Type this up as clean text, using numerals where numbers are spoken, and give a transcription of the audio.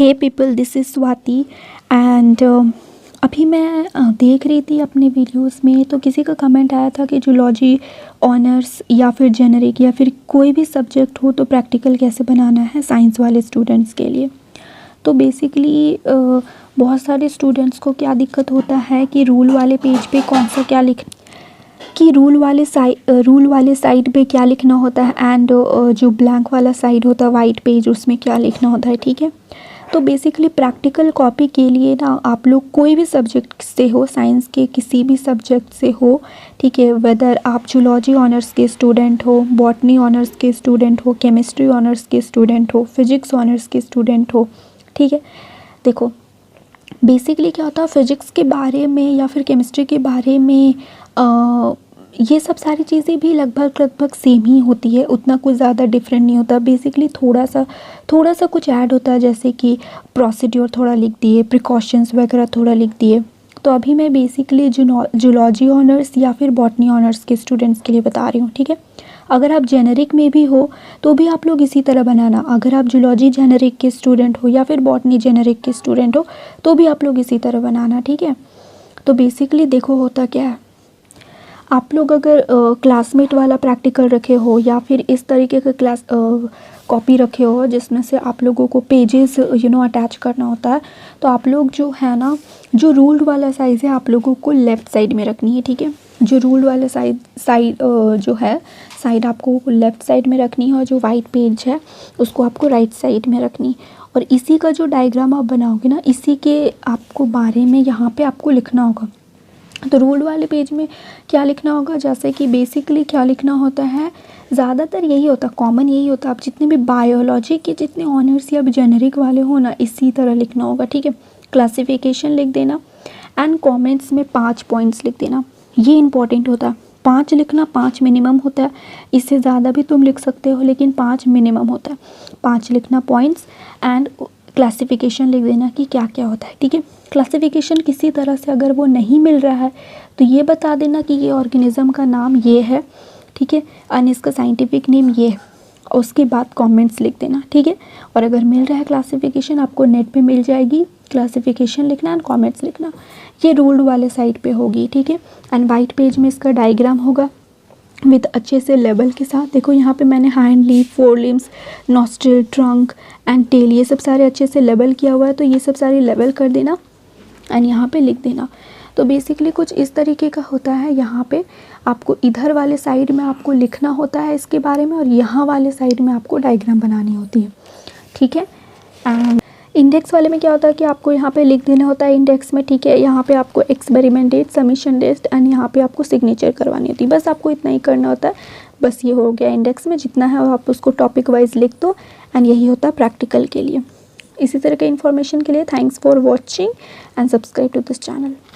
Hey people, this is Swati and अभी मैं देख रही थी अपने वीडियोस में तो किसी का कमेंट आया था कि जूलॉजी ऑनर्स या फिर जेनरिक या फिर कोई भी सब्जेक्ट हो तो प्रैक्टिकल कैसे बनाना है साइंस वाले स्टूडेंट्स के लिए। तो बेसिकली बहुत सारे स्टूडेंट्स को क्या दिक्कत होता है कि रूल वाले पेज पे कौन सा क्या रूल वाले साइड पे क्या लिखना होता है एंड जो ब्लैंक वाला साइड होता है वाइट पेज उसमें क्या लिखना होता है, ठीक है। तो बेसिकली प्रैक्टिकल कॉपी के लिए ना आप लोग कोई भी सब्जेक्ट से हो, साइंस के किसी भी सब्जेक्ट से हो, ठीक है, वेदर आप जूलॉजी ऑनर्स के स्टूडेंट हो, बॉटनी ऑनर्स के स्टूडेंट हो, केमिस्ट्री ऑनर्स के स्टूडेंट हो, फिजिक्स ऑनर्स के स्टूडेंट हो, ठीक है। देखो बेसिकली क्या होता है फिजिक्स के बारे में या फिर केमिस्ट्री के बारे में ये सब सारी चीज़ें भी लगभग सेम ही होती है, उतना कुछ ज़्यादा डिफरेंट नहीं होता। बेसिकली थोड़ा सा कुछ ऐड होता है, जैसे कि प्रोसीड्योर थोड़ा लिख दिए, प्रिकॉशंस वगैरह थोड़ा लिख दिए। तो अभी मैं बेसिकली जूलॉजी ऑनर्स या फिर बॉटनी ऑनर्स के स्टूडेंट्स के लिए बता रही हूँ, ठीक है। अगर आप जेनरिक में भी हो तो भी आप लोग इसी तरह बनाना। अगर आप जूलॉजी जेनरिक के स्टूडेंट हो या फिर बॉटनी जेनरिक के स्टूडेंट हो तो भी आप लोग इसी तरह बनाना, ठीक है। तो बेसिकली देखो होता क्या है, आप लोग अगर क्लासमेट वाला प्रैक्टिकल रखे हो या फिर इस तरीके का क्लास कॉपी रखे हो जिसमें से आप लोगों को पेजेस अटैच करना होता है, तो आप लोग जो है ना, जो रूल्ड वाला साइज़ है आप लोगों को लेफ़्ट साइड में रखनी है, ठीक है। जो रूल्ड वाला साइड आपको लेफ़्ट साइड में रखनी है और जो वाइट पेज है उसको आपको राइट साइड में रखनी। और इसी का जो डायग्राम आप बनाओगे ना, इसी के आपको बारे में यहाँ पे आपको लिखना होगा। तो रूल्ड वाले पेज में क्या लिखना होगा, जैसे कि बेसिकली क्या लिखना होता है, ज़्यादातर यही होता है, कॉमन यही होता है। आप जितने भी बायोलॉजी के जितने ऑनर्स या जेनरिक वाले हो ना, इसी तरह लिखना होगा, ठीक है। क्लासिफिकेशन लिख देना एंड कमेंट्स में 5 पॉइंट्स लिख देना, ये इंपॉर्टेंट होता है। 5 लिखना, 5 मिनिमम होता है, इससे ज़्यादा भी तुम लिख सकते हो लेकिन 5 मिनिमम होता है। 5 लिखना पॉइंट्स एंड क्लासिफिकेशन लिख देना कि क्या क्या होता है, ठीक है। क्लासिफिकेशन किसी तरह से अगर वो नहीं मिल रहा है तो ये बता देना कि ये ऑर्गेनिज्म का नाम ये है, ठीक है, और इसका साइंटिफिक नेम ये है, और उसके बाद कमेंट्स लिख देना, ठीक है। और अगर मिल रहा है क्लासिफिकेशन आपको नेट पे मिल जाएगी, क्लासिफिकेशन लिखना एंड कमेंट्स लिखना, ये रूल्ड वाले साइड पे होगी, ठीक है। एंड वाइट पेज में इसका डायग्राम होगा विद अच्छे से लेवल के साथ। देखो यहाँ पे मैंने hind leaf, fore limbs, nostril, trunk and tail ये सब सारे अच्छे से लेवल किया हुआ है, तो ये सब सारे लेवल कर देना एंड यहाँ पे लिख देना। तो बेसिकली कुछ इस तरीके का होता है। यहाँ पे आपको इधर वाले साइड में आपको लिखना होता है इसके बारे में और यहाँ वाले साइड में आपको डायग्राम बनानी होती है, ठीक है। एंड इंडेक्स वाले में क्या होता है कि आपको यहाँ पे लिख देना होता है इंडेक्स में, ठीक है। यहाँ पे आपको experiment date, submission date and यहाँ पे आपको सिग्नेचर करवानी होती है। बस आपको इतना ही करना होता है, बस ये हो गया इंडेक्स में। जितना है आप उसको टॉपिक वाइज लिख दो एंड यही होता है प्रैक्टिकल के लिए। इसी तरह के इन्फॉर्मेशन के लिए thanks for watching and subscribe to this channel.